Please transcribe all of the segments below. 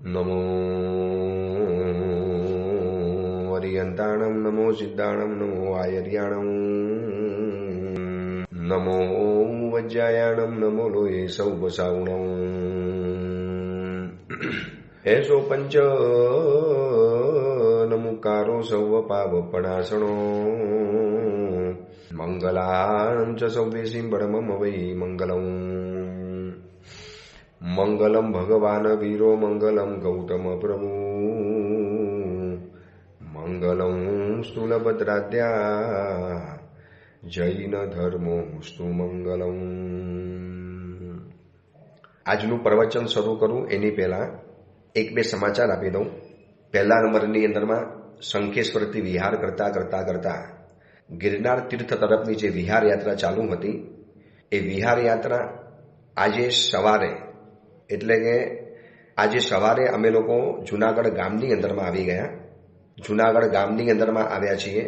નમો અરિયંતાણમ, નમો સિદ્ધાણમ, નમો આયર્યાણમ, નમો વજ્જાયાણમ, નમો લોહે સૌપસાવણમ. એસો પંચ નમુકારો સૌ પાવપણાસણો મંગલાન ચ સૌદેશી બળમમ વૈ મંગલમ. મંગલમ ભગવાન વીરો, મંગલમ ગૌતમ પ્રભુ, મંગલમ સ્થૂલભદ્રાદ્યા જૈન ધર્મો સ્તુ મંગલમ. આજનું પ્રવચન શરૂ કરું એની પહેલા એક બે સમાચાર આપી દઉં. પહેલા નંબરની અંદરમાં શંખેશ્વરથી વિહાર કરતા ગિરનાર તીર્થ તરફની જે વિહાર યાત્રા ચાલુ હતી એ વિહાર યાત્રા આજે સવારે અમે લોકો જુનાગઢ ગામની અંદરમાં આવી ગયા. જુનાગઢ ગામની અંદરમાં આવ્યા છીએ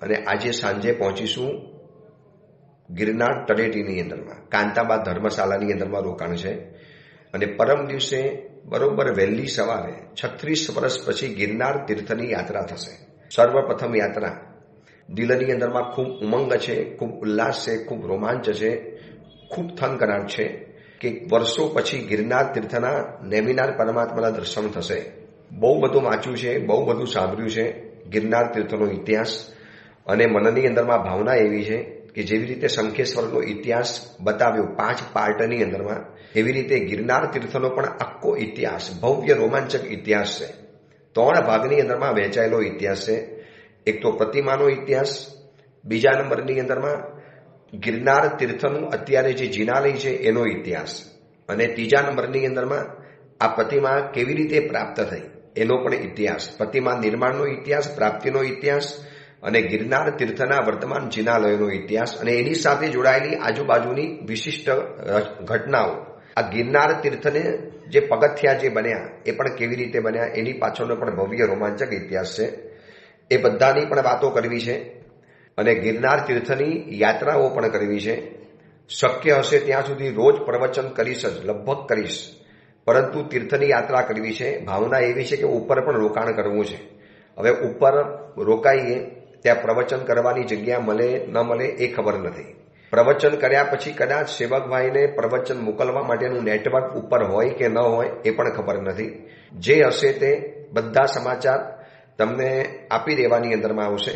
અને આજે સાંજે પહોંચીશું ગિરનાર તળેટીની અંદરમાં. કાંતાબા ધર્મશાળાની અંદરમાં રોકાણ છે અને પરમ દિવસે બરોબર વહેલી સવારે 36 વર્ષ પછી ગિરનાર તીર્થની યાત્રા થશે. સર્વપ્રથમ યાત્રા. દિલની અંદરમાં ખૂબ ઉમંગ છે, ખૂબ ઉલ્લાસ છે, ખૂબ રોમાંચ છે, ખૂબ થનગનાટ છે કે વર્ષો પછી ગિરનાર તીર્થના નેમિનાર પરમાત્માના દર્શન થશે. બહુ બધું વાંચ્યું છે, બહુ બધું સાંભળ્યું છે ગિરનાર તીર્થનો ઇતિહાસ, અને મનની અંદરમાં ભાવના એવી છે કે જેવી રીતે શંખેશ્વરનો ઇતિહાસ બતાવ્યો 5 પાર્ટની અંદરમાં, એવી રીતે ગિરનાર તીર્થનો પણ આખો ઇતિહાસ, ભવ્ય રોમાંચક ઇતિહાસ છે. 3 ભાગની અંદરમાં વહેંચાયેલો ઇતિહાસ છે. એક તો પ્રતિમાનો ઇતિહાસ, બીજા નંબરની અંદરમાં ગિરનાર તીર્થનું અત્યારે જે જિનાલય છે એનો ઇતિહાસ, અને ત્રીજા નંબરની અંદરમાં આ પ્રતિમા કેવી રીતે પ્રાપ્ત થઈ એનો પણ ઇતિહાસ. પ્રતિમા નિર્માણનો ઇતિહાસ, પ્રાપ્તિનો ઇતિહાસ અને ગિરનાર તીર્થના વર્તમાન જિનાલયોનો ઇતિહાસ, અને એની સાથે જોડાયેલી આજુબાજુની વિશિષ્ટ ઘટનાઓ. આ ગિરનાર તીર્થને જે પગથિયા જે બન્યા એ પણ કેવી રીતે બન્યા એની પાછળનો પણ ભવ્ય રોમાંચક ઇતિહાસ છે. એ બધાની પણ વાતો કરવી છે અને ગિરનાર તીર્થની યાત્રાઓ પણ કરવી છે. શક્ય હશે ત્યાં સુધી રોજ પ્રવચન કરીશ જ, લગભગ કરીશ, પરંતુ તીર્થની યાત્રા કરવી છે. ભાવના એવી છે કે ઉપર પણ રોકાણ કરવું છે. હવે ઉપર રોકાઈએ ત્યાં પ્રવચન કરવાની જગ્યા મળે ન મળે એ ખબર નથી. પ્રવચન કર્યા પછી કદાચ સેવકભાઈને પ્રવચન મોકલવા માટેનું નેટવર્ક ઉપર હોય કે ન હોય એ પણ ખબર નથી. જે હશે તે બધા સમાચાર તમને આપી દેવાની અંદરમાં આવશે.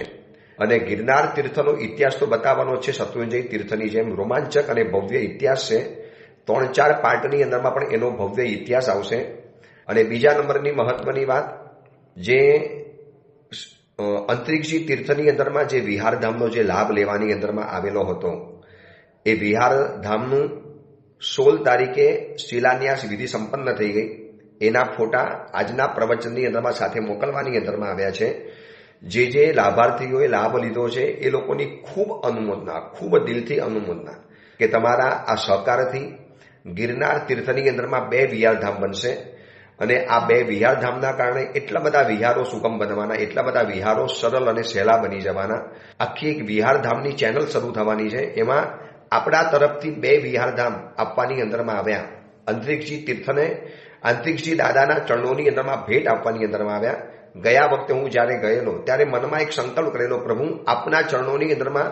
અને ગિરનાર તીર્થનો ઇતિહાસ તો બતાવવાનો છે શત્રુંજય તીર્થની જેમ રોમાંચક અને ભવ્ય ઇતિહાસ છે. 3-4 પાર્ટની અંદરમાં પણ એનો ભવ્ય ઇતિહાસ આવશે. અને બીજા નંબરની મહત્વની વાત, જે અંતરિક્ષજી તીર્થની અંદરમાં જે વિહારધામનો જે લાભ લેવાની અંદરમાં આવેલો હતો, એ વિહારધામનું 16 તારીખે શિલાન્યાસ વિધિ સંપન્ન થઈ ગઈ. એના ફોટા આજના પ્રવચનની અંદરમાં સાથે મોકલવાની અંદરમાં આવ્યા છે. જે લાભાર્થીઓએ લાભ લીધો છે એ લોકોની ખૂબ અનુમોદના, ખૂબ દિલથી અનુમોદના કે તમારા આ સહકારથી ગિરનાર તીર્થની અંદરમાં 2 વિહારધામ બનશે. અને આ 2 વિહારધામના કારણે એટલા બધા વિહારો સુગમ બનવાના, એટલા બધા વિહારો સરળ અને સહેલા બની જવાના. આખી એક વિહારધામની ચેનલ શરૂ થવાની છે. એમાં આપણા તરફથી 2 વિહારધામ આપવાની અંદરમાં આવ્યા. અંતરિક્ષજી તીર્થને અંતરિક્ષજી દાદાના ચરણોની અંદરમાં ભેટ આપવાની અંદરમાં આવ્યા. ગયા વખતે હું જ્યારે ગયેલો ત્યારે મનમાં એક સંકલ્પ કરેલો, પ્રભુ આપના ચરણોની અંદરમાં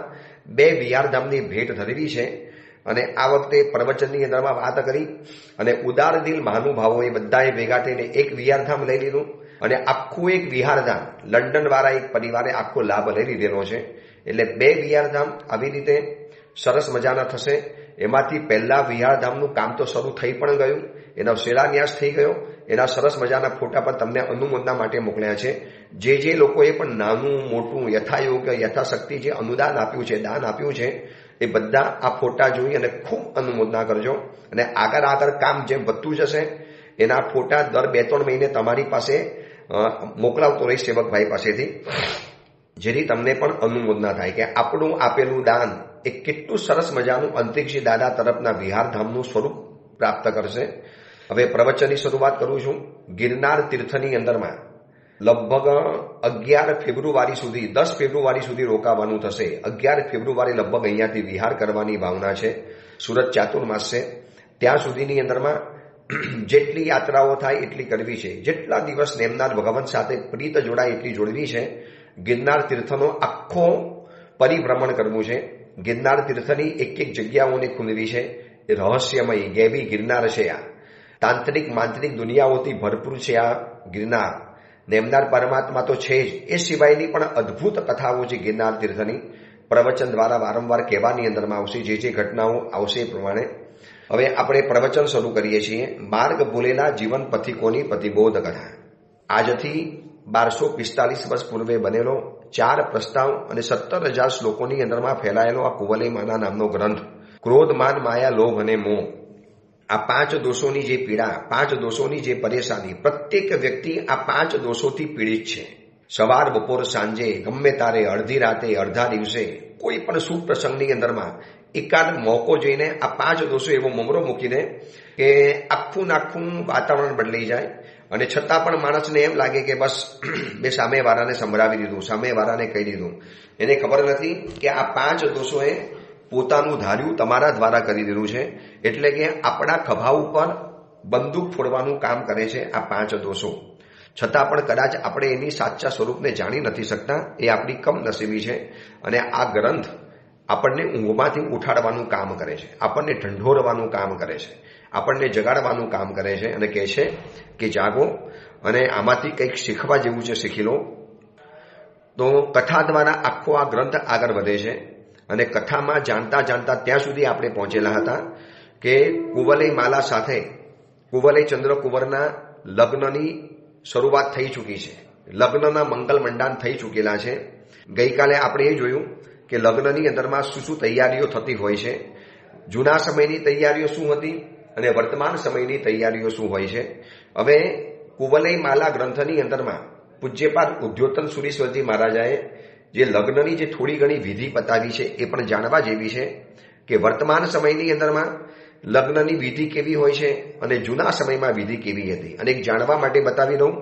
2 વિહારધામની ભેટ ધરવી છે. અને આ વખતે પ્રવચનની અંદરમાં વાત કરી અને ઉદાર દિલ મહાનુભાવોએ બધાએ ભેગા થઈને 1 વિહારધામ લઈ લીધું. અને આખું એક વિહારધામ લંડનવાળા એક પરિવારે આખો લાભ લઈ લીધેલો છે. એટલે 2 વિહારધામ આવી રીતે સરસ મજાના થશે. એમાંથી પહેલા વિહારધામનું કામ તો શરૂ થઈ પણ ગયું, એનો શિલાન્યાસ થઈ ગયો. એના સરસ મજાના ફોટા પર તમને અનુમોદના માટે મોકલ્યા છે. જે લોકોએ પણ નાનું મોટું યથાયોગ્ય યથાશક્તિ જે અનુદાન આપ્યું છે, દાન આપ્યું છે, એ બધા આ ફોટા જોઈ અને ખૂબ અનુમોદના કરજો. અને આગળ કામ જેમ વધતું જશે એના ફોટા દર 2-3 મહિને તમારી પાસે મોકલાવતો રહીશ સેવકભાઈ પાસેથી, જેથી તમને પણ અનુમોદના થાય કે આપણું આપેલું દાન એ કેટલું સરસ મજાનું અંતરિક્ષી દાદા તરફના વિહારધામનું સ્વરૂપ પ્રાપ્ત કરશે. હવે પ્રવચનની શરૂઆત કરું છું. ગિરનાર તીર્થની અંદરમાં લગભગ 11 ફેબ્રુઆરી સુધી, 10 ફેબ્રુઆરી સુધી રોકાવાનું થશે. 11 ફેબ્રુઆરી લગભગ અહીંયાથી વિહાર કરવાની ભાવના છે. સુરત ચાતુર્માસ છે ત્યાં સુધીની અંદરમાં જેટલી યાત્રાઓ થાય એટલી કરવી છે, જેટલા દિવસ નેમનાર ભગવાન સાથે પ્રીત જોડાય એટલી જોડવી છે. ગિરનાર તીર્થનો આખો પરિભ્રમણ કરવું છે. ગિરનાર તીર્થની એક એક જગ્યાઓને ખુલવી છે. રહસ્યમય ગેબી ગિરનાર છે. આ તાંત્રિક માંત્રિક દુનિયાઓથી ભરપૂર છે આ ગિરનાર. નેમનાર પરમાત્મા તો છે જ, એ સિવાયની પણ અદ્ભુત કથાઓ છે ગિરનાર તીર્થની. પ્રવચન દ્વારા વારંવાર કહેવાની અંદરમાં આવશે, જે ઘટનાઓ આવશે એ પ્રમાણે. હવે આપણે પ્રવચન શરૂ કરીએ છીએ. માર્ગ ભૂલેલા જીવન પથિકોની પ્રતિબોધ કથા. આજથી 1245 વર્ષ પૂર્વે બનેલો 4 પ્રસ્તાવ અને 17,000 શ્લોકોની અંદરમાં ફેલાયેલો આ કુવલય માના નામનો ગ્રંથ. ક્રોધ, માન, માયા, લોભ અને મોહ, આ 5 દોષોની જે પીડા, 5 દોષોની જે પરેશાની, પ્રત્યેક વ્યક્તિ આ 5 દોષોથી પીડિત છે. સવાર, બપોર, સાંજે, ગમે તારે, અડધી રાતે, અડધા દિવસે, કોઈ પણ શુભ પ્રસંગની અંદરમાં એકાદ મોકો જોઈને આ 5 દોષો એવો મમરો મૂકીને કે આખું વાતાવરણ બદલાઈ જાય. અને છતાં પણ માણસને એમ લાગે કે બસ મેં સામેવાળાને સંભળાવી દીધું, સામેવાળાને કહી દીધું. એને ખબર નથી કે આ 5 દોષોએ પોતાનું ધાર્યું તમારા દ્વારા કરી દીધું છે. એટલે કે આપણા ખભા ઉપર બંદૂક ફોડવાનું કામ કરે છે આ 5 દોષો. છતાં પણ કદાચ આપણે એની સાચા સ્વરૂપને જાણી નથી શકતા. એ આપણી કમનસીબી છે. અને આ ગ્રંથ આપણને ઊંઘમાંથી ઉઠાડવાનું કામ કરે છે, આપણને ઢંઢોરવાનું કામ કરે છે, આપણને જગાડવાનું કામ કરે છે અને કહે છે કે જાગો અને આમાંથી કંઈક શીખવા જેવું છે, શીખી લો. તો કથા દ્વારા આખો આ ગ્રંથ આગળ વધે છે. અને કથામાં જાણતા ત્યાં સુધી આપણે પહોંચેલા હતા કે કુવલય માલા સાથે કુવલય ચંદ્ર કુંવરના લગ્નની શરૂઆત થઈ ચૂકી છે. લગ્નના મંગલ મંડાન થઈ ચૂકેલા છે. ગઈકાલે આપણે એ જોયું કે લગ્નની અંદરમાં શું તૈયારીઓ થતી હોય છે. જૂના સમયની તૈયારીઓ શું હતી અને વર્તમાન સમયની તૈયારીઓ શું હોય છે. હવે કુવલય માલા ગ્રંથની અંદરમાં પૂજ્યપાદ ઉદ્યોતન સુરીશ્વરજી મહારાજાએ જે લગ્નની જે થોડી ઘણી વિધિ બતાવી છે એ પણ જાણવા જેવી છે કે વર્તમાન સમયની અંદરમાં લગ્નની વિધિ કેવી હોય છે અને જૂના સમયમાં વિધિ કેવી હતી. અને એક જાણવા માટે બતાવી દઉં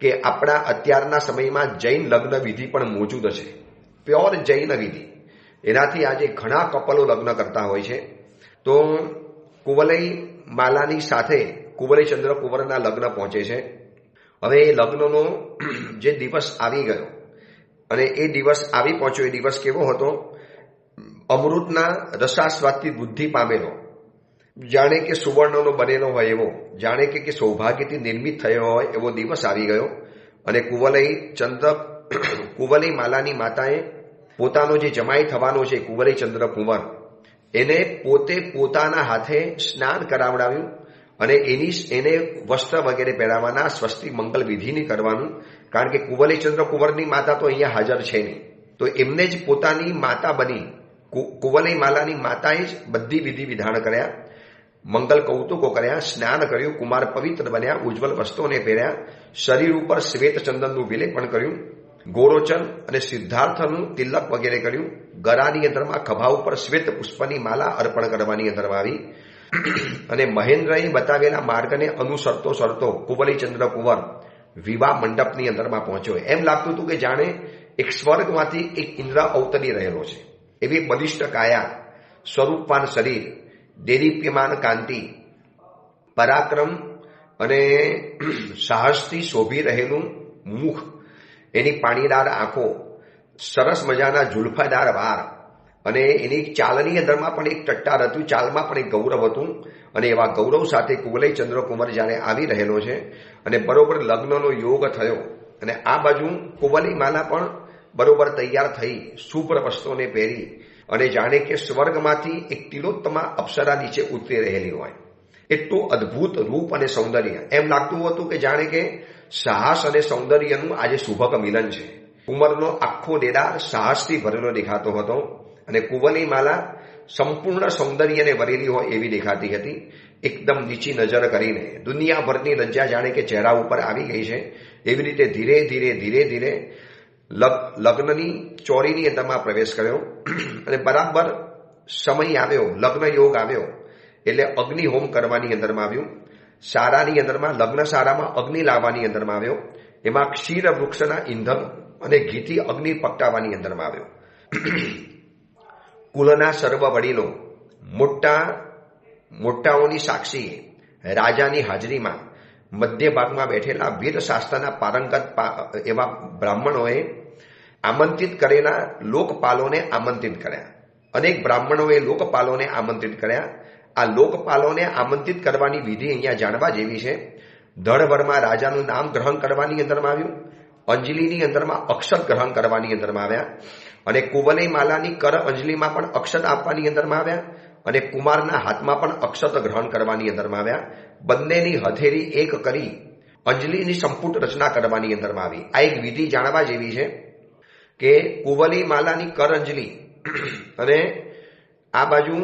કે આપણા અત્યારના સમયમાં જૈન લગ્ન વિધિ પણ મોજૂદ છે, પ્યોર જૈન વિધિ. એનાથી આજે ઘણા કપલો લગ્ન કરતા હોય છે. તો કુવલય માલાની સાથે કુવલય ચંદ્ર કુંવરના લગ્ન પહોંચે છે. હવે એ લગ્નનો જે દિવસ આવી ગયો અને એ દિવસ આવી પહોંચ્યો, એ દિવસ કેવો હતો? અમૃતના રસાસ્વાદથી બુદ્ધિ પામેલો, જાણે કે સુવર્ણનો બનેલો હોય એવો, જાણે કે સૌભાગ્યથી નિર્મિત થયો હોય એવો દિવસ આવી ગયો. અને કુવલય માલાની માતાએ પોતાનો જે જમાઈ થવાનો છે કુવલય ચંદ્ર કુંવર, એને પોતાના હાથે સ્નાન કરાવડાવ્યું અને એને વસ્ત્ર વગેરે પહેરાવવાના, સ્વસ્તિક મંગલ વિધિની કરવાનું. કારણ કે કુવલય ચંદ્ર કુંવરની માતા તો અહીંયા હાજર છે નહીં, તો એમને જ પોતાની માતા બની કુવલય માલાની માતાએ જ બધી વિધિ વિધાન કર્યા, મંગલ કૌતુકો કર્યા, સ્નાન કર્યું, કુમાર પવિત્ર બન્યા, ઉજ્જવલ વસ્ત્રોને પહેર્યા, શરીર ઉપર શ્વેત ચંદનનું વિલેપન કર્યું, ગોરોચન અને સિદ્ધાર્થનું તિલક વગેરે કર્યું. ગળાની અંદરમાં ખભા ઉપર શ્વેત પુષ્પની માલા અર્પણ કરવાની અંદરમાં આવી. અને મહેન્દ્રએ બતાવેલા માર્ગને અનુસરતો કુવલય ચંદ્ર કુંવર વિવાહ મંડપની અંદરમાં પહોંચ્યો. એમ લાગતું હતું કે જાણે એક સ્વર્ગમાંથી એક ઇન્દ્ર અવતરી રહેલો છે. એવી બલિષ્ઠ કાયા, સ્વરૂપવાન શરીર, દેદીપ્યમાન કાંતિ, પરાક્રમ અને સાહસથી શોભી રહેલું મુખ, એની પાણીદાર આંખો, સરસ મજાના ઝુલ્ફાદાર વાળ અને એની ચાલની અંદરમાં પણ એક ટટ્ટાર હતું, ચાલમાં પણ એક ગૌરવ હતું. અને એવા ગૌરવ સાથે કુવલય ચંદ્ર કુંવર જ્યારે આવી રહેલો છે અને બરોબર લગ્નનો યોગ થયો અને આ બાજુ કુવલય માલા પણ બરોબર તૈયાર થઈ, શુભ્ર વસ્ત્રોને પહેરી અને જાણે કે સ્વર્ગમાંથી એક તિલોત્તમા અપ્સરા નીચે ઉતરી રહેલી હોય એટલું અદ્ભુત રૂપ અને સૌંદર્ય. એમ લાગતું હતું કે જાણે કે સાહસ અને સૌંદર્યનું આજે શુભક મિલન છે. કુંવરનો આખો દેદાર સાહસથી ભરેલો દેખાતો હતો અને કુવલય માલા સંપૂર્ણ સૌંદર્યને ભરેલી હોય એવી દેખાતી હતી. એકદમ નીચી નજર કરીને દુનિયાભરની લજ્જા જાણે કે ચહેરા ઉપર આવી ગઈ છે. એવી રીતે ધીરે ધીરે લગ્નની ચોરીની અંદરમાં પ્રવેશ કર્યો અને બરાબર સમય આવ્યો, લગ્ન યોગ આવ્યો એટલે અગ્નિહોમ કરવાની અંદરમાં આવ્યું. શાળાની અંદરમાં, લગ્ન શાળામાં અગ્નિ લાવવાની અંદરમાં આવ્યો. એમાં ક્ષીર વૃક્ષના ઈંધણ અને ઘીથી અગ્નિ પકટાવવાની અંદરમાં આવ્યો. કુલના સર્વ વડીલો, મોટાઓની સાક્ષી રાજાની હાજરીમાં મધ્ય ભાગમાં બેઠેલા વેદશાસ્ત્રના પારંગત એવા બ્રાહ્મણોએ આમંત્રિત કરેલા લોકપાલોને આમંત્રિત કર્યા. અનેક બ્રાહ્મણોએ લોકપાલોને આમંત્રિત કર્યા. આ લોકપાલોને આમંત્રિત કરવાની વિધિ અહીંયા જાણવા જેવી છે. ધડવરમાં રાજાનું નામ ગ્રહણ કરવાની અંદરમાં આવ્યું. અંજલિની અંદરમાં અક્ષત ગ્રહણ કરવાની અંદરમાં આવ્યા. અને કુવલય માલાની કર અંજલિમાં પણ અક્ષત આપવાની અંદરમાં આવ્યા. અને કુમારના હાથમાં પણ અક્ષત ગ્રહણ કરવાની અંદરમાં આવ્યા. બંનેની હથેળી એક કરી અંજલિની સંપુટ રચના કરવાની અંદરમાં આવી. આ એક વિધિ જાણવા જેવી છે કે કુવલય માલાની કર અંજલિ અને આ બાજુ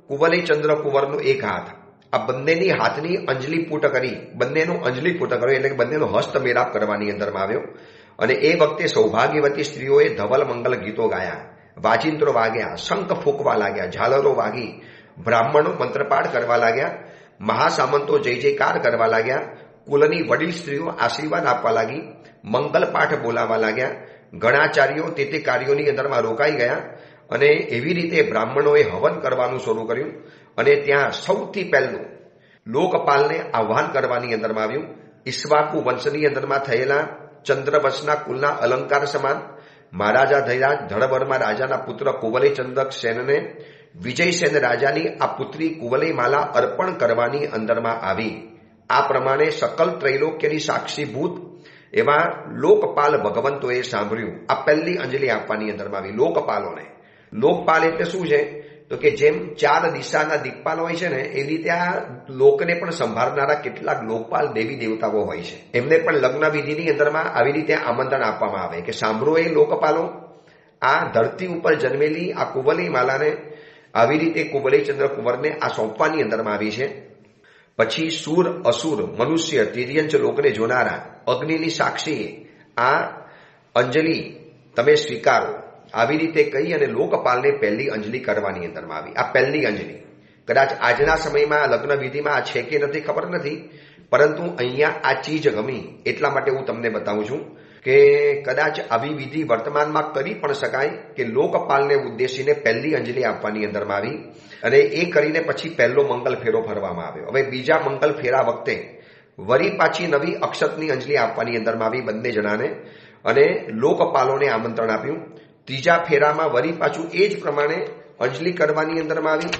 કુવલય ચંદ્ર કુંવરનો એક હાથ, આ બંનેની હાથની અંજલિ પૂટ કરી, બંનેનું અંજલિ પૂટ કર્યો એટલે કે બંનેનો હસ્ત મેળાપ કરવાની અંદરમાં આવ્યો. અને એ વખતે સૌભાગ્યવતી સ્ત્રીઓએ ધવલ મંગલ ગીતો ગાયા, વાજિંત્રો વાગ્યા, શંખ ફૂંકવા લાગ્યા, ઝાલરો વાગી, બ્રાહ્મણો મંત્રપાઠ કરવા લાગ્યા, મહાસામંતો જય જયકાર કરવા લાગ્યા, કુલની વડીલ સ્ત્રીઓ આશીર્વાદ આપવા લાગી, મંગલ પાઠ બોલાવવા લાગ્યા. ગણાચાર્યો તે કાર્યોની અંદરમાં રોકાઈ ગયા અને એવી રીતે બ્રાહ્મણોએ હવન કરવાનું શરૂ કર્યું. અને ત્યાં સૌથી પહેલું લોકપાલને આહ્વાન કરવાની અંદરમાં આવ્યું. ઈક્ષ્વાકુ વંશની અંદરમાં થયેલા ચંદ્રવંશના કુલના અલંકાર સમાન મહારાજા ધૈરાજ ધડવરમાં રાજાના પુત્ર કુવલય ચંદ્રક સેનને વિજયસેન રાજાની આ પુત્રી કુવલય માલા અર્પણ કરવાની અંદરમાં આવી. આ પ્રમાણે સકલ ત્રૈલોક્યની સાક્ષીભૂત એવા લોકપાલ ભગવંતોએ સાંભળ્યું. આ પહેલી અંજલિ આપવાની અંદરમાં આવી લોકપાલોને. લોકપાલ એટલે શું છે તો કે જેમ 4 દિશાના દિક્પાલ હોય છે ને એવી રીતે આ લોકને પણ સંભાળનારા કેટલાક લોકપાલ દેવી દેવતાઓ હોય છે. એમને પણ લગ્ન વિધિની અંદરમાં આવી રીતે આમંત્રણ આપવામાં આવે કે સાંભળો એ લોકપાલો, આ ધરતી ઉપર જન્મેલી આ કુવલય માલાને આવી રીતે કુવલયચંદ્ર કુંવરને આ સોંપવાની અંદરમાં આવી છે. પછી સુર અસુર મનુષ્ય તિર્યંચ લોકને જોનારા અગ્નિની સાક્ષીએ આ અંજલિ તમે સ્વીકારો, આવી રીતે કહી અને લોકપાલને પહેલી અંજલિ કરવાની અંદરમાં આવી. આ પહેલી અંજલિ કદાચ આજના સમયમાં લગ્ન વિધિમાં આ છે કે નથી ખબર નથી, પરંતુ અહીંયા આ ચીજ ગમી એટલા માટે હું તમને બતાવું છું કે કદાચ આવી વિધિ વર્તમાનમાં કરી પણ શકાય કે લોકપાલને ઉદ્દેશીને પહેલી અંજલિ આપવાની અંદરમાં આવી અને એ કરીને પછી પહેલો મંગલ ફેરો ફરવામાં આવ્યો. હવે બીજા મંગલ ફેરા વખતે વરી પાછી નવી અક્ષતની અંજલિ આપવાની અંદરમાં આવી બંને જણાને અને લોકપાલોને આમંત્રણ આપ્યું. ત્રીજા ફેરામાં વરી પાછું એ જ પ્રમાણે અંજલિ કરવાની અંદરમાં આવી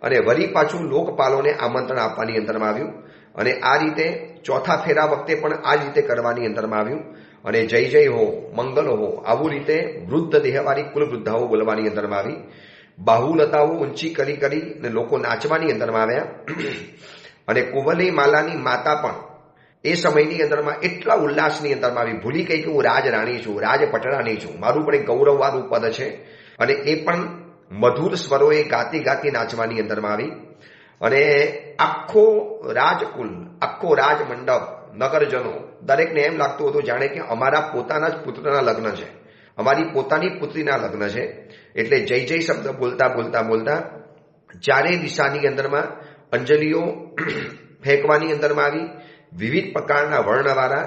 અને વરી પાછું લોકપાલોને આમંત્રણ આપવાની અંદરમાં આવ્યું. અને આ રીતે ચોથા ફેરા વખતે પણ આ જ રીતે કરવાની અંદરમાં આવ્યું. અને જય જય હો, મંગલ હો, આવું રીતે વૃદ્ધ દેહવાળી કુલ વૃદ્ધાઓ બોલવાની અંદરમાં આવી. બાહુલતાઓ ઊંચી કરી કરી અને લોકો નાચવાની અંદરમાં આવ્યા. અને કુવલય માલાની માતા પણ એ સમયની અંદરમાં એટલા ઉલ્લાસની અંદરમાં આવી, ભૂલી ગઈ કે હું રાજરાણી છું, રાજપટરાણી છું, મારું પણ એક ગૌરવવાળું પદ છે. અને એ પણ મધુર સ્વરોએ ગાતી ગાતી નાચવાની અંદરમાં આવી. અને આખો રાજકુલ, આખો રાજમંડપ, નગરજનો દરેકને એમ લાગતું હતું જાણે કે અમારા પોતાના જ પુત્રના લગ્ન છે, અમારી પોતાની પુત્રીના લગ્ન છે. એટલે જય જય શબ્દ બોલતા બોલતા બોલતા ચારેય દિશાની અંદરમાં અંજલિઓ ફેંકવાની અંદરમાં આવી. વિવિધ પ્રકારના વર્ણવાળા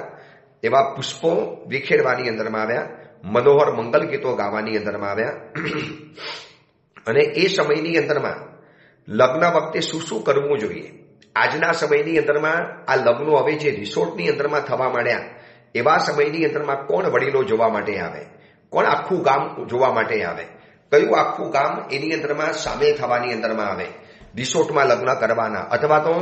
એવા પુષ્પો વિખેરવાની અંદરમાં આવ્યા. મનોહર મંગલ ગીતો ગાવાની અંદરમાં આવ્યા. અને એ સમયની અંદરમાં લગ્ન વખતે શું શું કરવું જોઈએ. આજના સમયની અંદરમાં આ લગ્નો હવે જે રિસોર્ટની અંદરમાં થવા માંડ્યા એવા સમયની અંદરમાં કોણ વડીલો જોવા માટે આવે, કોણ આખું ગામ જોવા માટે આવે, કયું આખું ગામ એની અંદરમાં સામેલ થવાની અંદરમાં આવે. રિસોર્ટમાં લગ્ન કરવાના, અથવા તો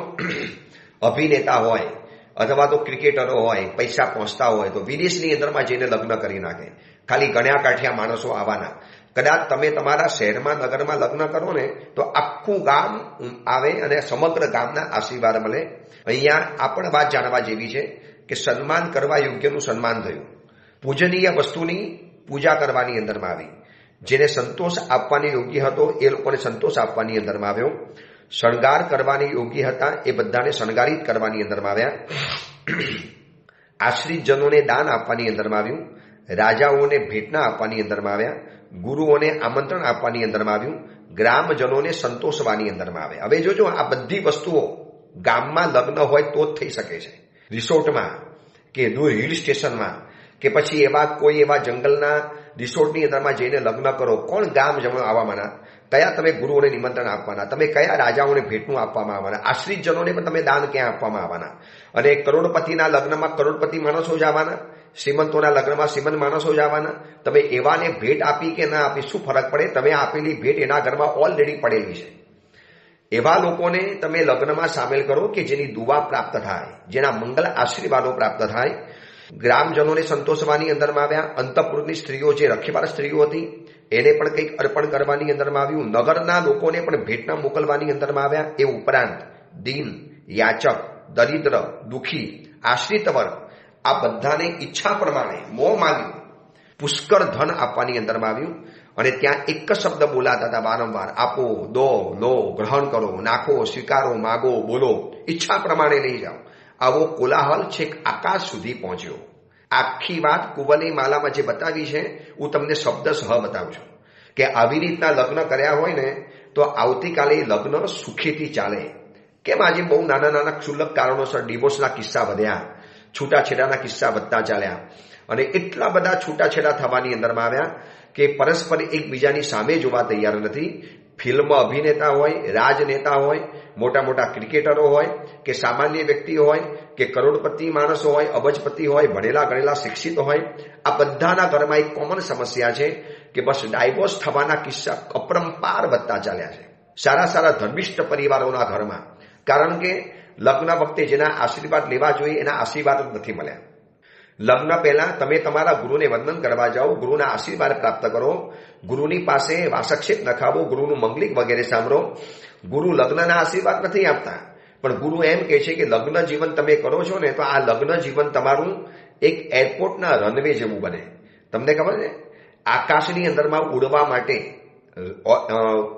અભિનેતા હોય, અથવા તો ક્રિકેટરો હોય, પૈસા પહોંચતા હોય તો વિદેશની અંદરમાં જઈને લગ્ન કરી નાખે. ખાલી ગણ્યા કાઠ્યા માણસો આવવાના. કદાચ તમે તમારા શહેરમાં નગરમાં લગ્ન કરો ને તો આખું ગામ આવે અને સમગ્ર ગામના આશીર્વાદ મળે. અહીંયા આ પણ વાત જાણવા જેવી છે કે સન્માન કરવા યોગ્યનું સન્માન થયું. પૂજનીય વસ્તુની પૂજા કરવાની અંદરમાં આવી. જેને સંતોષ આપવાની યોગ્ય હતો એ લોકોને સંતોષ આપવાની અંદરમાં આવ્યો. શણગાર કરવાની યોગ્ય હતા એ બધાને શણગારિત કરવાની અંદરમાં આવ્યા. આશ્રિત જનોને દાન આપવાની અંદરમાં આવ્યું. રાજાઓને ભેટના આપવાની અંદરમાં આવ્યા. ગુરુઓને આમંત્રણ આપવાની અંદરમાં આવ્યું. ગ્રામજનોને સંતોષવાની અંદરમાં આવે. હવે જોજો આ બધી વસ્તુઓ ગામમાં લગ્ન હોય તો જ થઈ શકે છે. રિસોર્ટમાં કે દૂર હિલ સ્ટેશનમાં કે પછી એવા કોઈ એવા જંગલના રિસોર્ટની અંદરમાં જઈને લગ્ન કરો, કોણ ગામ જમણ આવવાના. કયા તમે ગુરુઓને નિમંત્રણ આપવાના, તમે કયા રાજાઓને ભેટનું આપવામાં આવવાના, આશ્રિત જનોને પણ તમે દાન ક્યાં આપવામાં આવવાના, અને કરોડપતિના લગ્નમાં કરોડપતિ માણસો જ આવવાના, શ્રીમંતોના લગ્નમાં શ્રીમંત માણસો જ આવવાના. તમે એવાને ભેટ આપી કે ના આપી શું ફરક પડે? તમે આપેલી ભેટ એના ઘરમાં ઓલરેડી પડેલી છે. એવા લોકોને તમે લગ્નમાં સામેલ કરો કે જેની દુઆ પ્રાપ્ત થાય, જેના મંગલ આશીર્વાદો પ્રાપ્ત થાય. ગ્રામજનોને સંતોષવાની અંદરમાં આવ્યા. અંતઃપુરની સ્ત્રીઓ, જે રખેવાળ સ્ત્રીઓ હતી, એને પણ કંઈક અર્પણ કરવાની અંદરમાં આવ્યું. નગરના લોકોને પણ ભેટના મોકલવાની અંદરમાં આવ્યા. એ ઉપરાંત દીન, યાચક, દરિદ્ર, દુઃખી, આશ્રિત વર્ગ, આ બધાને ઈચ્છા પ્રમાણે મોં માંગ્યું પુષ્કળ ધન આપવાની અંદરમાં આવ્યું. અને ત્યાં એક જ શબ્દ બોલાતા હતા વારંવાર, આપો, દો, લો, ગ્રહણ કરો, નાખો, સ્વીકારો, માગો, બોલો, ઈચ્છા પ્રમાણે લઈ જાઓ. આવો કોલાહલ છેક આકાશ સુધી પહોંચ્યો. આખી વાત કુંવરની માલામાં જે બતાવી છે, હું તમને શબ્દસહ બતાવું છું કે આવી રીતના લગ્ન કર્યા હોય ને તો આવતીકાલે લગ્ન સુખીથી ચાલે. કેમ આજે બહુ નાના નાના ક્ષુલ્લક કારણોસર ડિવોર્સના કિસ્સા વધ્યા, છૂટાછેડાના કિસ્સા વધતા ચાલ્યા, અને એટલા બધા છૂટાછેડા થવાની અંદરમાં આવ્યા કે પરસ્પર એકબીજાની સામે જોવા તૈયાર નથી. ફિલ્મ અભિનેતા હોય, રાજનેતા હોય, મોટા મોટા ક્રિકેટરો હોય, કે સામાન્ય વ્યક્તિ હોય, કે કરોડપતિ માણસો હોય, અબજપતિ હોય, ભણેલા ગણેલા શિક્ષિત હોય, આ બધાના ઘરમાં એક કોમન સમસ્યા છે કે બસ ડાયવોર્સ થવાના કિસ્સા અપરંપાર વધતા ચાલ્યા છે સારા સારા ધર્મિષ્ઠ પરિવારોના ઘરમાં. કારણ કે લગ્ન વખતે જેના આશીર્વાદ લેવા જોઈએ એના આશીર્વાદ જ નથી મળ્યા. લગ્ન પહેલા તમે તમારા ગુરુને વંદન કરવા જાઓ, ગુરુના આશીર્વાદ પ્રાપ્ત કરો, ગુરુની પાસે વાસક્ષેપ નખાવો, ગુરુનું મંગલિક વગેરે સાંભળો. ગુરુ લગ્નના આશીર્વાદ નથી આપતા, પણ ગુરુ એમ કહે છે કે લગ્ન જીવન તમે કરો છો ને તો આ લગ્ન જીવન તમારું એક એરપોર્ટના રનવે જેવું બને. તમને ખબર છે, આકાશની અંદરમાં ઉડવા માટે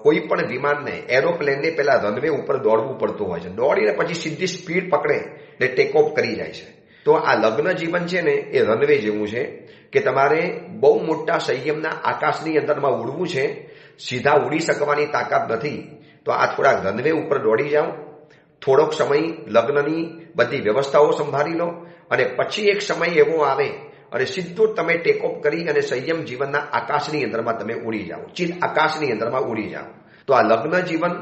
કોઈ પણ વિમાનને, એરોપ્લેનને પહેલા રનવે ઉપર દોડવું પડતું હોય છે. દોડીને પછી સીધી સ્પીડ પકડે એટલે ટેક ઓફ કરી જાય છે. તો આ લગ્ન જીવન છે ને એ રનવે જેવું છે કે તમારે બહુ મોટા સંયમના આકાશની અંદરમાં ઉડવું છે. સીધા ઉડી શકવાની તાકાત નથી, તો આ થોડાક રનવે ઉપર દોડી જાઓ. થોડોક સમય લગ્નની બધી વ્યવસ્થાઓ સંભાળી લો, અને પછી એક સમય એવો આવે અને સીધું તમે ટેક ઓફ કરી અને સંયમ જીવનના આકાશની અંદરમાં તમે ઉડી જાઓ, ચિત આકાશની અંદરમાં ઉડી જાઓ. તો આ લગ્ન જીવન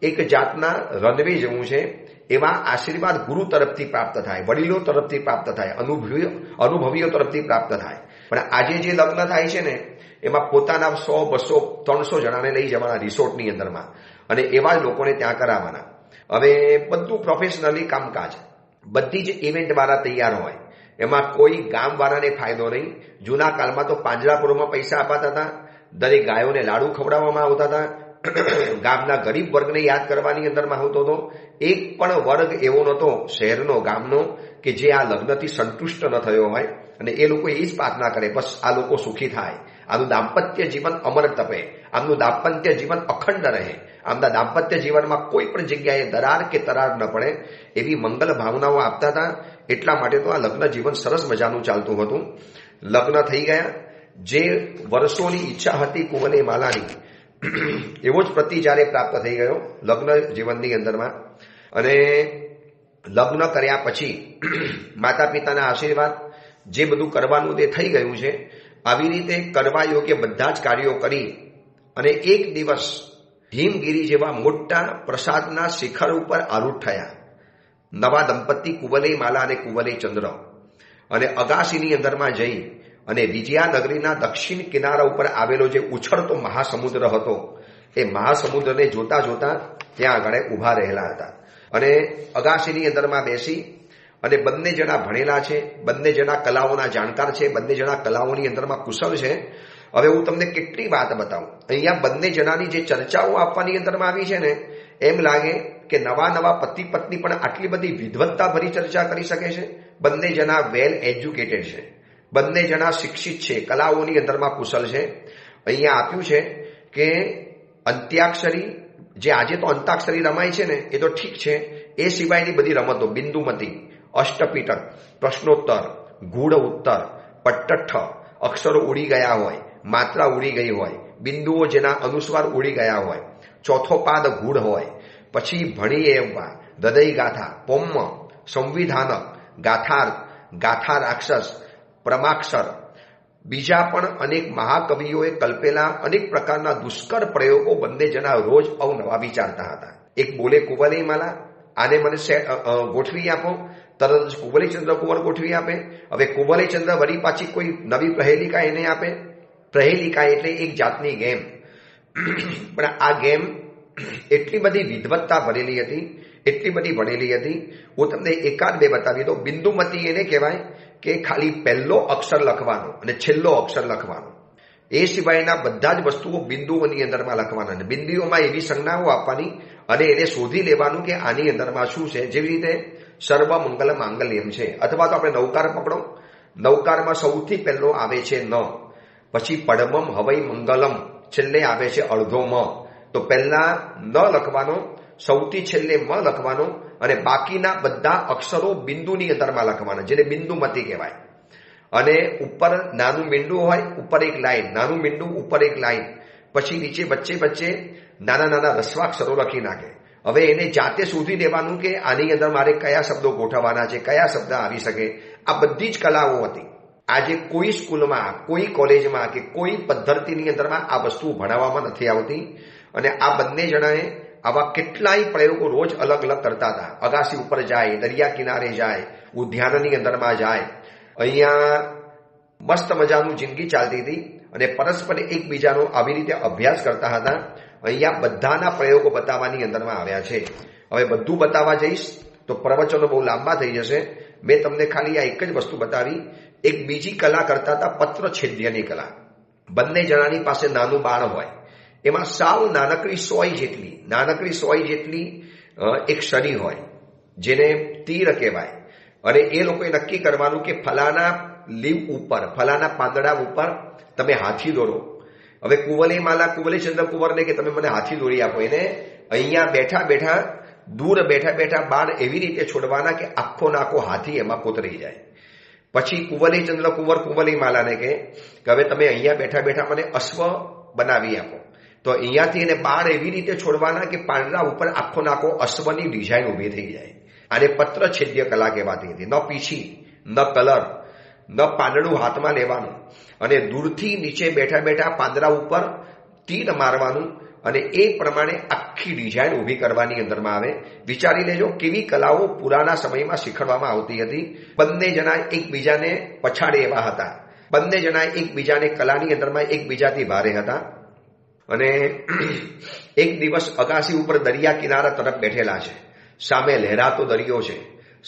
એક જાતના રનવે જેવું છે. એવા આશીર્વાદ ગુરુ તરફથી પ્રાપ્ત થાય, વડીલો તરફથી પ્રાપ્ત થાય, અનુભવીઓ તરફથી પ્રાપ્ત થાય. પણ આજે જે લગ્ન થાય છે ને એમાં પોતાના 100, 200, 300 જણાને લઈ જવાના રિસોર્ટની અંદરમાં, અને એવા જ લોકોને ત્યાં કરાવવાના. હવે બધું પ્રોફેશનલી કામકાજ, બધી જ ઇવેન્ટ વાળા તૈયાર હોય, એમાં કોઈ ગામવાળાને ફાયદો નહીં. જૂના કાળમાં તો પાંજરાપોળમાં પૈસા અપાતા હતા, દરેક ગાયોને લાડુ ખવડાવવામાં આવતા હતા, ગામના ગરીબ વર્ગને યાદ કરવાની અંદરમાં આવતો હતો. એક પણ વર્ગ એવો નહોતો શહેરનો, ગામનો, કે જે આ લગ્નથી સંતુષ્ટ ન થયો હોય, અને એ લોકો એ જ પ્રાર્થના કરે, બસ આ લોકો સુખી થાય, આનું દાંપત્ય જીવન અમર તપે, આમનું દાંપત્ય જીવન અખંડ રહે, આમના દાંપત્ય જીવનમાં કોઈ પણ જગ્યાએ દરાર કે તરાર ન પડે, એવી મંગલ ભાવનાઓ આપતા હતા. એટલા માટે તો આ લગ્ન જીવન સરસ મજાનું ચાલતું હતું. લગ્ન થઈ ગયા. જે વર્ષોની ઈચ્છા હતી કુંવરની માલાની, એવો જ પ્રતિ જ્યારે પ્રાપ્ત થઈ ગયો લગ્ન જીવનની અંદરમાં. અને લગ્ન કર્યા પછી માતા પિતાના આશીર્વાદ, જે બધું કરવાનું તે થઈ ગયું છે. આવી રીતે કરવા યોગ્ય બધા જ કાર્યો કરી અને એક દિવસ હિમગીરી જેવા મોટા પ્રસાદના શિખર ઉપર આરૂઢ થયા નવા દંપતી કુંવલી માલા અને કુંવલી ચંદ્ર. અને અગાસીની અંદરમાં જઈ અને વિજયાનગરીના દક્ષિણ કિનારા ઉપર આવેલો જે ઉછળતો મહાસમુદ્ર હતો, એ મહાસમુદ્રને જોતા જોતા ત્યાં આગળ ઊભા રહેલા હતા. અને અગાસીની અંદરમાં બેસી અને બંને જણા ભણેલા છે, બંને જણા કલાઓના જાણકાર છે, બંને જણા કલાઓની અંદરમાં કુશળ છે. હવે હું તમને કેટલી વાત બતાવું. અહીંયા બંને જણાની જે ચર્ચાઓ આપવાની અંદરમાં આવી છે ને, એમ લાગે કે નવા નવા પતિ પત્ની પણ આટલી બધી વિદ્વત્તા ભરી ચર્ચા કરી શકે છે. બંને જણા વેલ એજ્યુકેટેડ છે, બંને જણા શિક્ષિત છે, કલાઓની અંદરમાં કુશળ છે. અહીંયા આપ્યું છે કે અંત્યાક્ષરી, જે આજે તો અંતાક્ષરી રમાય છે ને એ તો ઠીક છે, એ સિવાયની બધી રમતો, બિંદુમતી, અષ્ટપીટક, પ્રશ્નોત્તર, ગૂઢ ઉત્તર, પટ્ટઠ, અક્ષરો ઉડી ગયા હોય, માત્રા ઉડી ગઈ હોય, બિંદુઓ જેના અનુસ્વાર ઉડી ગયા હોય, ચોથો પાદ ગૂઢ હોય, પછી ભણી એવા, હૃદય ગાથા, પોમ્મ, સંવિધાનક, ગાથાર્થ, ગાથા રાક્ષસ, પ્રમાક્ષર, બીજા પણ અનેક મહાકવિઓએ કલ્પેલા અનેક પ્રકારના દુષ્કર પ્રયોગો બંને જણા રોજ અવનવા વિચારતા હતા. એક બોલે કુવલઈ માલા, આને મને ગોઠવી આપો, તરત જ કુવલઈચંદ્ર કુંવર ગોઠવી આપે. હવે કુવલઈચંદ્ર વળી પાછી કોઈ નવી પ્રહેલિકા એને આપે. પ્રહેલિકા એટલે એક જાતની ગેમ, પણ આ ગેમ એટલી બધી વિદ્વત્તા ભરેલી હતી, એટલી બધી ભણેલી હતી. હું તમને એકાદ બે બતાવી દઉં. બિંદુમતી એને કહેવાય કે ખાલી પહેલો અક્ષર લખવાનો અને છેલ્લો અક્ષર લખવાનો, એ સિવાયના બધા જ વસ્તુઓ બિંદુઓની અંદરમાં લખવાના અને બિંદુઓમાં એવી સંજ્ઞાઓ આપવાની અને એને શોધી લેવાનું કે આની અંદરમાં શું છે. જેવી રીતે સર્વ મંગલ માંગલ્યમ છે, અથવા તો આપણે નવકાર પકડો. નવકારમાં સૌથી પહેલો આવે છે ન, પછી પડમમ હવઈ મંગલમ, છેલ્લે આવે છે અડધો મ. તો પહેલા ન લખવાનો, સૌથી છેલ્લે મ લખવાનો અને બાકીના બધા અક્ષરો બિંદુની અંદરમાં લખવાના, જેને બિંદુમતી કહેવાય. અને ઉપર નાનું મીંડું હોય, ઉપર એક લાઈન, નાનું મીંડું ઉપર એક લાઈન, પછી નીચે વચ્ચે વચ્ચે નાના નાના રસ્વાક્ષરો લખી નાખે. હવે એને જાતે શોધી લેવાનું કે આની અંદર મારે કયા શબ્દો ગોઠવવાના છે, કયા શબ્દ આવી શકે. આ બધી જ કલાઓ હતી. આજે કોઈ સ્કૂલમાં, કોઈ કોલેજમાં કે કોઈ પદ્ધતિની અંદરમાં આ વસ્તુ ભણાવવામાં નથી આવતી. અને આ બંને જણાએ આવા કેટલાય પ્રયોગો રોજ અલગ અલગ કરતા હતા. અગાસી ઉપર જાય, દરિયા કિનારે જાય, ઉદ્યાનની અંદરમાં જાય. અહીંયા મસ્ત મજાનું જિંદગી ચાલતી હતી અને પરસ્પર એકબીજાનો આવી રીતે અભ્યાસ કરતા હતા. અહીંયા બધાના પ્રયોગો બતાવવાની અંદરમાં આવ્યા છે. હવે બધું બતાવવા જઈશ તો પ્રવચનો બહુ લાંબા થઈ જશે. મેં તમને ખાલી આ એક જ વસ્તુ બતાવી. એક બીજી કલા કરતા હતા, પત્ર છેદ્યની કલા. બંને જણાની પાસે નાનું બાણ હોય, એમાં સાવ નાનકડી સોય જેટલી એક શરી હોય, જેને તીર કહેવાય. અને એ લોકોએ નક્કી કરવાનું કે ફલાના લીવ ઉપર, ફલાના પાંદડા ઉપર તમે હાથી દોરો. હવે કુવલઈ માલા કુવલઈચંદ્ર કુંવરને કે તમે મને હાથી દોરી આપો. એને અહીંયા બેઠા બેઠા, દૂર બેઠા બેઠા બાણ એવી રીતે છોડવાના કે આખો નાખો હાથી એમાં કોતરી જાય. પછી કુવલઈચંદ્ર કુંવર કુવલઈ માલાને કે હવે તમે અહીંયા બેઠા બેઠા મને અશ્વ બનાવી આપો. તો અહીંયાથી એને બાણ એવી રીતે છોડવાના કે પાંદડા ઉપર આખો નાખો અશ્વની ડિઝાઇન ઊભી થઈ જાય. આને પત્ર છેદ્ય કલા કહેવાતી હતી. ન પીછી, ન કલર, ન પાંદડું હાથમાં લેવાનું અને દૂરથી નીચે બેઠા બેઠા પાંદડા ઉપર તીર મારવાનું અને એ પ્રમાણે આખી ડિઝાઇન ઊભી કરવાની અંદરમાં આવે. વિચારી લેજો કેવી કલાઓ પુરાના સમયમાં શીખવવામાં આવતી હતી. બંને જણા એકબીજાને પછાડે એવા હતા. બંને જણા એકબીજાને કલાની અંદરમાં એકબીજાથી ભારે હતા. અને એક દિવસ અગાસી ઉપર દરિયા કિનારા તરફ બેઠેલા છે. સામે લહેરાતો દરિયો છે,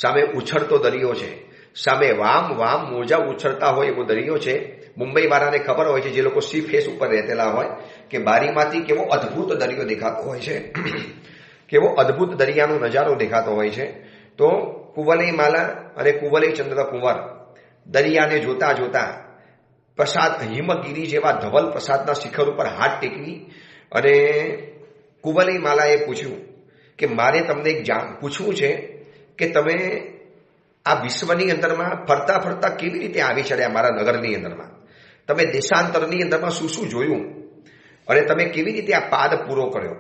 સામે ઉછળતો દરિયો છે, સામે વામ વામ મોજા ઉછળતા હોય એવો દરિયો છે. મુંબઈ વાળાને ખબર હોય છે, જે લોકો સી ફેસ ઉપર રહેતેલા હોય, કે બારીમાંથી કેવો અદ્ભુત દરિયો દેખાતો હોય છે, કેવો અદ્ભુત દરિયાનો નજારો દેખાતો હોય છે. તો કુવલઈ માલા અને કુવલઈચંદ્ર કુંવર દરિયાને જોતા જોતા પ્રસાદ, હિમગીરી જેવા ધવલ પ્રસાદના શિખર ઉપર હાથ ટેકવી અને કુવલઈ માલાએ પૂછ્યું કે મારે તમને એક પૂછવું છે કે તમે આ વિશ્વની અંદરમાં ફરતા ફરતા કેવી રીતે આવી ચડ્યા મારા નગરની અંદરમાં? તમે દેશાંતરની અંદરમાં શું શું જોયું અને તમે કેવી રીતે આ પાદ પૂરો કર્યો?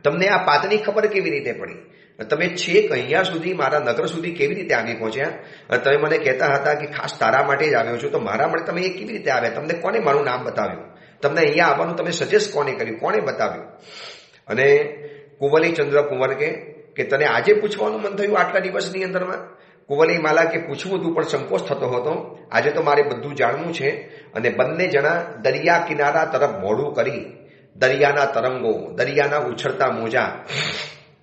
તમને આ પાદની ખબર કેવી રીતે પડી? તમે છેક અહીંયા સુધી, મારા નગર સુધી કેવી રીતે આવી પહોંચ્યા? અને તમે મને કહેતા હતા કે ખાસ તારા માટે જ આવ્યો છું. તો મારા માટે તમે એ કેવી રીતે આવ્યા? તમને કોને મારું નામ બતાવ્યું? તમને અહીંયા આવવાનું તમે સજેસ્ટ કોને કર્યું? કોને બતાવ્યું? અને કુવલઈચંદ્ર કુંવર કે તને આજે પૂછવાનું મન થયું આટલા દિવસની અંદરમાં? કુવલઈ માલા કે પૂછવું હતું પણ સંકોચ થતો હતો. આજે તો મારે બધું જાણવું છે. અને બંને જણા દરિયા કિનારા તરફ મોઢું કરી, દરિયાના તરંગો, દરિયાના ઉછળતા મોજા,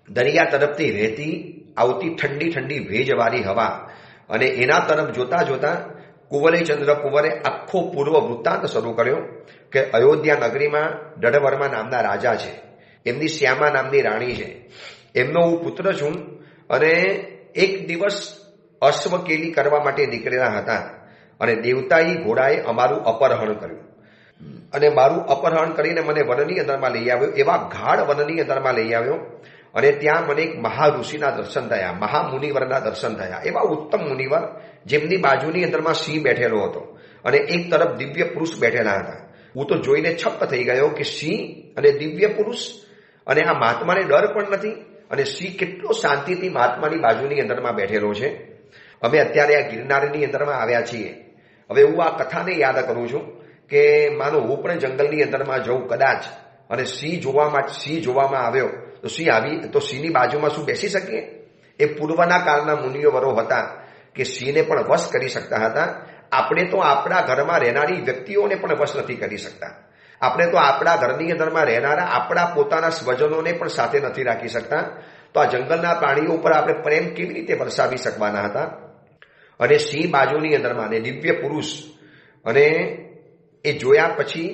દરિયા તરફથી રહેતી આવતી ઠંડી ઠંડી ભેજવાળી હવા અને એના તરફ જોતા જોતા કુવલઈચંદ્ર કુંવરે આખો પૂર્વ વૃત્તાંત શરૂ કર્યો કે અયોધ્યા નગરીમાં દઢવર્મા નામના રાજા છે, એમની શ્યામા નામની રાણી છે, એમનો હું પુત્ર છું. અને એક દિવસ અશ્વકેલી કરવા માટે નીકળેલા હતા અને દેવતાઈ ઘોડાએ અમારું અપહરણ કર્યું અને મારું અપહરણ કરીને મને વનની અંદરમાં લઈ આવ્યો. એવા ગાઢ વનની અંદરમાં લઈ આવ્યો અને ત્યાં મને એક મહાઋષિના દર્શન થયા, મહામુનિવરના દર્શન થયા. એવા ઉત્તમ મુનિવર જેમની બાજુની અંદરમાં સિંહ બેઠેલો હતો અને એક તરફ દિવ્ય પુરુષ બેઠેલા હતા. હું તો જોઈને છપ્પ થઈ ગયો કે સિંહ અને દિવ્ય પુરુષ, અને આ મહાત્માને ડર પણ નથી અને સિંહ કેટલો શાંતિથી મહાત્માની બાજુની અંદરમાં બેઠેલો છે. અમે અત્યારે આ ગિરનારની અંદરમાં આવ્યા છીએ હવે હું આ કથાને યાદ કરું છું કે માનો હું પણ જંગલની અંદરમાં જઉં કદાચ અને સિંહ જોવામાં આવ્યો તો સિંહની બાજુમાં શું બેસી શકીએ? એ પૂર્વના કાળના મુનિઓ વરો હતા કે સિંહને પણ વશ કરી શકતા હતા. આપણે તો આપણા ઘરમાં રહેનારી વ્યક્તિઓને પણ વશ નથી કરી શકતા. આપણે તો આપણા ઘરની અંદરમાં રહેનારા આપણા પોતાના સ્વજનોને પણ સાથે નથી રાખી શકતા. તો આ જંગલના પ્રાણીઓ ઉપર આપણે પ્રેમ કેવી રીતે વરસાવી શકવાના હતા? અને સિંહ બાજુની અંદરમાં દિવ્ય પુરુષ અને એ જોયા પછી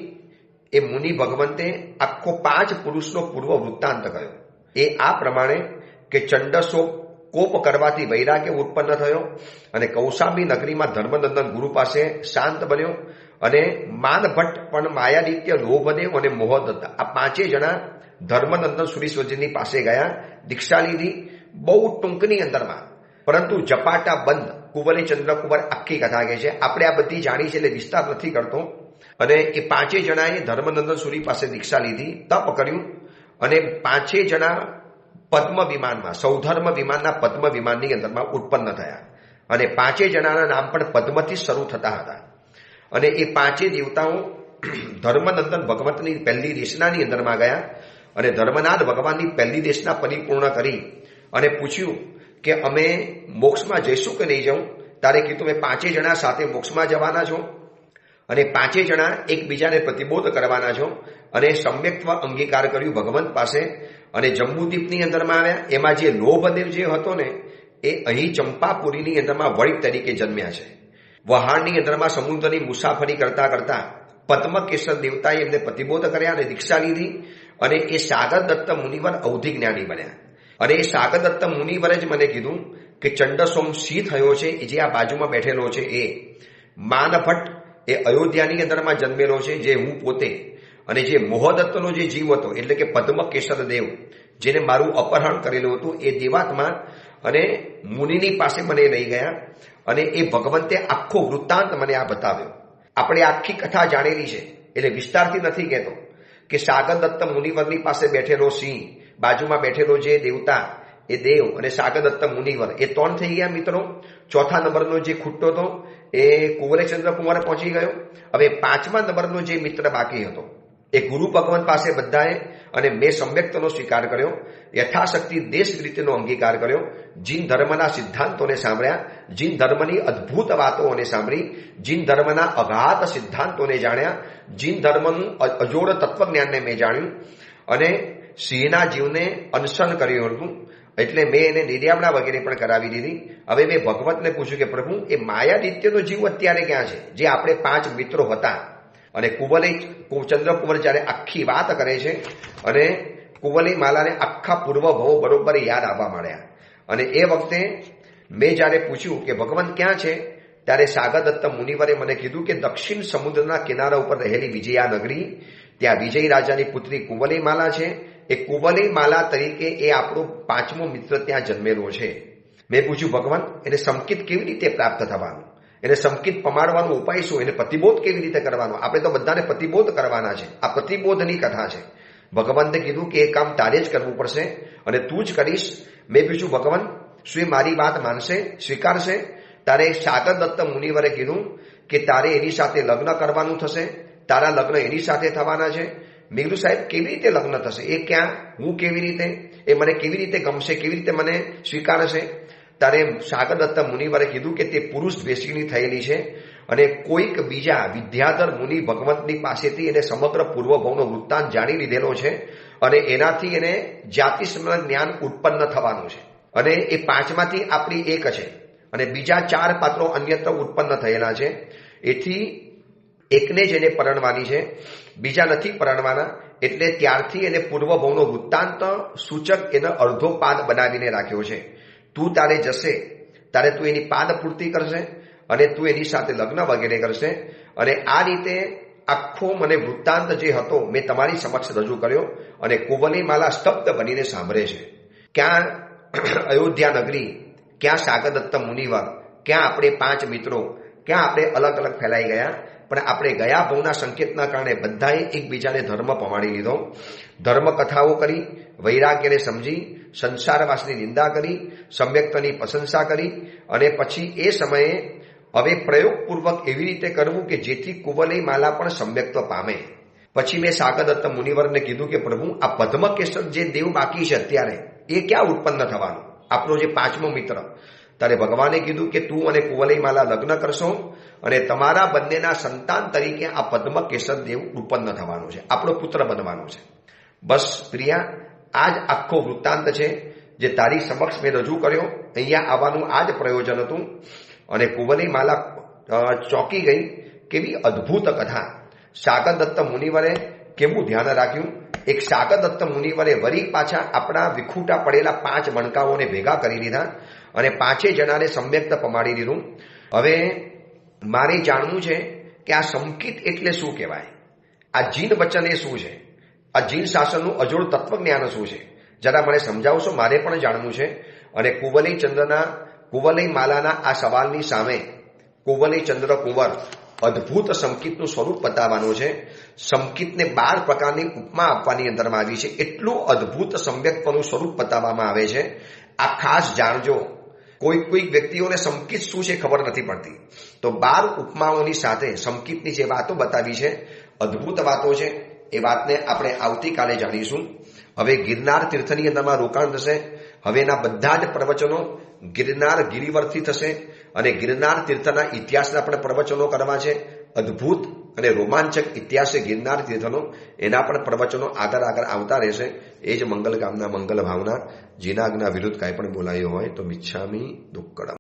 એ મુનિ ભગવંતે આખો 5 પુરુષનો પૂર્વ વૃત્તાંત કહ્યો. એ આ પ્રમાણે કે ચંડસો કોપ કરવાથી વૈરાગ્ય ઉત્પન્ન થયો અને કૌશાંબી નગરીમાં ધર્મનંદન ગુરુ પાસે શાંત બન્યો અને માનભટ્ટ પણ માયાદિત્ય, લોભદેવ અને મોહદત્ત આ 5 જણા ધર્મનંદન સુરીશ્વરજીની પાસે ગયા, દીક્ષા લીધી. બહુ ટૂંકની અંદરમાં પરંતુ ઝપાટા બંધ કુંવરે ચંદ્રકુંવર આખી કથા કહે છે. આપણે આ બધી જાણી છે એટલે વિસ્તાર નથી કરતો. અને એ 5 જણાએ ધર્મનંદન સુરી પાસે દીક્ષા લીધી, તપ કર્યું અને 5 જણા પદ્મ વિમાનમાં સૌધર્મ વિમાનના પદ્મ વિમાનની અંદરમાં ઉત્પન્ન થયા અને 5 જણાના નામ પણ પદ્મથી શરૂ થતા હતા. અને એ 5 દેવતાઓ ધર્મનંદન ભગવંતની પહેલી દેશનાની અંદરમાં ગયા અને ધર્મનાથ ભગવાનની પહેલી દેશના પરિપૂર્ણ કરી અને પૂછ્યું કે અમે મોક્ષમાં જઈશું કે નહીં જવું? તારે કીધું મેં 5 જણા સાથે મોક્ષમાં જવાના છો અને 5 જણા એકબીજાને પ્રતિબોધ કરવાના છો અને સમ્યક્ત્વ અંગીકાર કર્યું ભગવંત પાસે. અને જંબુદ્વીપની અંદરમાં આવ્યા. એમાં જે લોભદેવ જે હતો ને એ અહીં ચંપાપુરીની અંદરમાં વૈદ તરીકે જન્મ્યા છે. વહાણની અંદરમાં સમુદ્રની મુસાફરી કરતા કરતા પદ્મકેશર દેવતાએ એમને પ્રતિબોધ કર્યા અને દીક્ષા લીધી અને એ સાગરદત્ત મુનિવર અવધિ જ્ઞાની બન્યા. અને એ સાગરદત્ત મુનિવરે જ મને કીધું કે ચંડસોમ સિંહ થયો છે એ જે આ બાજુમાં બેઠેલો છે એ માનભટ્ટ એ અયોધ્યાની અંદરમાં જન્મેલો છે, જે હું પોતે. અને જે મોહદત્તનો જે જીવ હતો એટલે કે પદ્મકેશર દેવ જેને મારું અપહરણ કરેલું હતું એ દેવાત્મા અને મુનિની પાસે મને લઈ ગયા અને એ ભગવંતે આખો વૃત્તાંત મને આ બતાવ્યો. આપણે આખી કથા જાણેલી છે એટલે વિસ્તારથી નથી કહેતો કે સાગરદત્ત મુનિવરની પાસે બેઠેલો સિંહ, બાજુમાં બેઠેલો જે દેવતા એ દેવ અને સાગરદત્ત મુનિવર એ 3 થઈ ગયા મિત્રો. 4થા નંબરનો જે ખૂટતો હતો એ કુંવરે ચંદ્રકુમાર પહોંચી ગયો. હવે 5મા નંબરનો જે મિત્ર બાકી હતો એ ગુરુ ભગવંત પાસે બધાએ અને મેં સમ્યક્તનો સ્વીકાર કર્યો, યથાશક્તિ દેશ રીતિનો અંગીકાર કર્યો, જીન ધર્મના સિદ્ધાંતોને સાંભળ્યા, જીન ધર્મની અદ્ભુત વાતોને સાંભળી, જીન ધર્મના અગાધ સિદ્ધાંતોને જાણ્યા, જીન ધર્મનું અજોડ તત્વજ્ઞાનને મેં જાણ્યું અને સિંહના જીવને અનશન કર્યું હતું. એટલે મેં એને નિર્યામણા વગેરે પણ કરાવી દીધી. હવે મેં ભગવંતને પૂછ્યું કે પ્રભુ એ માયાદિત્યનો જીવ અત્યારે ક્યાં છે, જે આપણે 5 મિત્રો હતા? અને ચંદ્રકુંવર જ્યારે આખી વાત કરે છે અને કુંવલી માલાને આખા પૂર્વ ભવો બરોબર યાદ આવવા માંડ્યા. અને એ વખતે મેં જ્યારે પૂછ્યું કે ભગવાન ક્યાં છે ત્યારે સાગરદત્ત મુનિવરે મને કીધું કે દક્ષિણ સમુદ્રના કિનારા ઉપર રહેલી વિજયા નગરી, ત્યાં વિજય રાજાની પુત્રી કુંવલી માલા છે. એ કુંવલી માલા તરીકે એ આપણો 5મો મિત્ર ત્યાં જન્મેલો છે. મેં પૂછ્યું ભગવાન એને સંકિત કેવી રીતે પ્રાપ્ત થવાનું, એને સંકિત પમાડવાનો ઉપાય શું, એને પ્રતિબોધ કેવી રીતે કરવાનો? આપણે તો બધાને પ્રતિબોધ કરવાના છે. આ પ્રતિબોધની કથા છે. ભગવાનને કીધું કે એ કામ તારે જ કરવું પડશે અને તું જ કરીશ. મેં પૂછ્યું ભગવાન શું એ મારી વાત માનશે, સ્વીકારશે? તારે સાગરદત્ત મુનિવરે કીધું કે તારે એની સાથે લગ્ન કરવાનું થશે, તારા લગ્ન એની સાથે થવાના છે. મેં કીધું સાહેબ કેવી રીતે લગ્ન થશે? એ ક્યાં, હું કેવી રીતે, એ મને કેવી રીતે ગમશે, કેવી રીતે મને સ્વીકારશે? ત્યારે સાગરદત્ત મુનિવરે કીધું કે તે પુરુષ દ્વેષીની થયેલી છે અને કોઈક બીજા વિદ્યાધર મુનિ ભગવંતની પાસેથી એને સમગ્ર પૂર્વભવનો વૃત્તાંત જાણી લીધેલો છે અને એનાથી એને જાતિસ્મરણ જ્ઞાન ઉત્પન્ન થવાનું છે. અને એ 5માંથી આપણી એક છે અને બીજા 4 પાત્રો અન્યત્ર ઉત્પન્ન થયેલા છે. એથી એકને જ એને પરણવાની છે, બીજા નથી પરણવાના. એટલે ત્યારથી એને પૂર્વભવનો વૃત્તાંત સૂચક એનો અડધો પાદ બનાવીને રાખ્યો છે. તું તારે જશે તારે તું એની પાદ પૂર્તિ કરશે અને તું એની સાથે લગ્ન વગેરે કરશે. અને આ રીતે આખો મને વૃત્તાંત જે હતો મેં તમારી સમક્ષ રજૂ કર્યો અને કુંવલી માલા સ્તબ્ધ બનીને સાંભળે છે. ક્યાં અયોધ્યા નગરી, ક્યાં સાગરદત્ત મુનિવર, ક્યાં આપણે 5 મિત્રો, ક્યાં આપણે અલગ અલગ ફેલાઈ ગયા. પણ આપણે ગયા ભવના સંકેતના કારણે બધાએ એકબીજાને ધર્મ પમાડી લીધો, ધર્મ કથાઓ કરી, વૈરાગ્યને સમજી, સંસારવાસની નિંદા કરી, સમ્યક્તની પ્રશંસા કરી અને પછી એ સમયે હવે પ્રયોગપૂર્વક એવી રીતે કરવું કે જેથી કુવલય માલા પણ સમ્યક્ત્વ પામે. પછી મેં સાગરદત્ત મુનિવરને કીધું કે પ્રભુ આ પદ્મકેસર જે દેવ બાકી છે અત્યારે એ ક્યાં ઉત્પન્ન થવાનું, આપણો જે પાંચમો મિત્ર. ત્યારે ભગવાને કીધું કે તું અને કુવલય માલા લગ્ન કરશો અને તમારા બંનેના સંતાન તરીકે આ પદ્મકેસર દેવ ઉત્પન્ન થવાનું છે, આપણો પુત્ર બનવાનો છે. બસ પ્રિયા, આ જ આખો વૃત્તાંત છે જે તારી સમક્ષ મેં રજૂ કર્યો. અહીંયા આવવાનું આ જ પ્રયોજન હતું. અને કુવલય માલા ચોંકી ગઈ. કેવી અદ્ભુત કથા! સાગરદત્ત મુનિવરે કેવું ધ્યાન રાખ્યું. એક સાગરદત્ત મુનિવરે વળી પાછા આપણા વિખૂટા પડેલા 5 મણકાઓને ભેગા કરી દીધા અને 5 જણાને સમ્યક્ત પમાડી દીધું. હવે મારે જાણવું છે કે આ સંકિત એટલે શું કહેવાય, આ જીન વચન એ શું છે, આ જીન શાસનનું અજોડ તત્વજ્ઞાન શું છે, જરા મને સમજાવશો, મારે પણ જાણવું છે. અને કુવલય માલાના આ સવાલની સામે કુવલય ચંદ્ર કુંવર અદ્ભુત સંકિતનું સ્વરૂપ બતાવવાનું છે. સંકિતને 12 પ્રકારની ઉપમા આપવાની અંદરમાં આવી છે. એટલું અદ્ભુત સમ્યક્ત્વનું સ્વરૂપ બતાવવામાં આવે છે. આ ખાસ જાણજો. કોઈક વ્યક્તિઓને સંકિત શું છે ખબર નથી પડતી. તો 12 ઉપમાઓની સાથે સંકિતની જે વાતો બતાવી છે, અદ્ભુત વાતો છે. એ વાતને આપણે આવતીકાલે જાણીશું. હવે ગિરનાર તીર્થની અંદરમાં રોકાણ થશે. હવેના બધા જ પ્રવચનો ગિરનાર ગિરિવરથી થશે અને ગિરનાર તીર્થના ઇતિહાસના પણ પ્રવચનો કરવા છે. અદ્ભુત અને રોમાંચક ઇતિહાસ છે ગિરનાર તીર્થનો, એના પણ પ્રવચનો આગળ આવતા રહેશે. એ જ મંગલ કામના, મંગલ ભાવના. જીનાગના વિરુદ્ધ કાંઈ પણ બોલાયો હોય તો મિચ્છામી દુક્કડમ.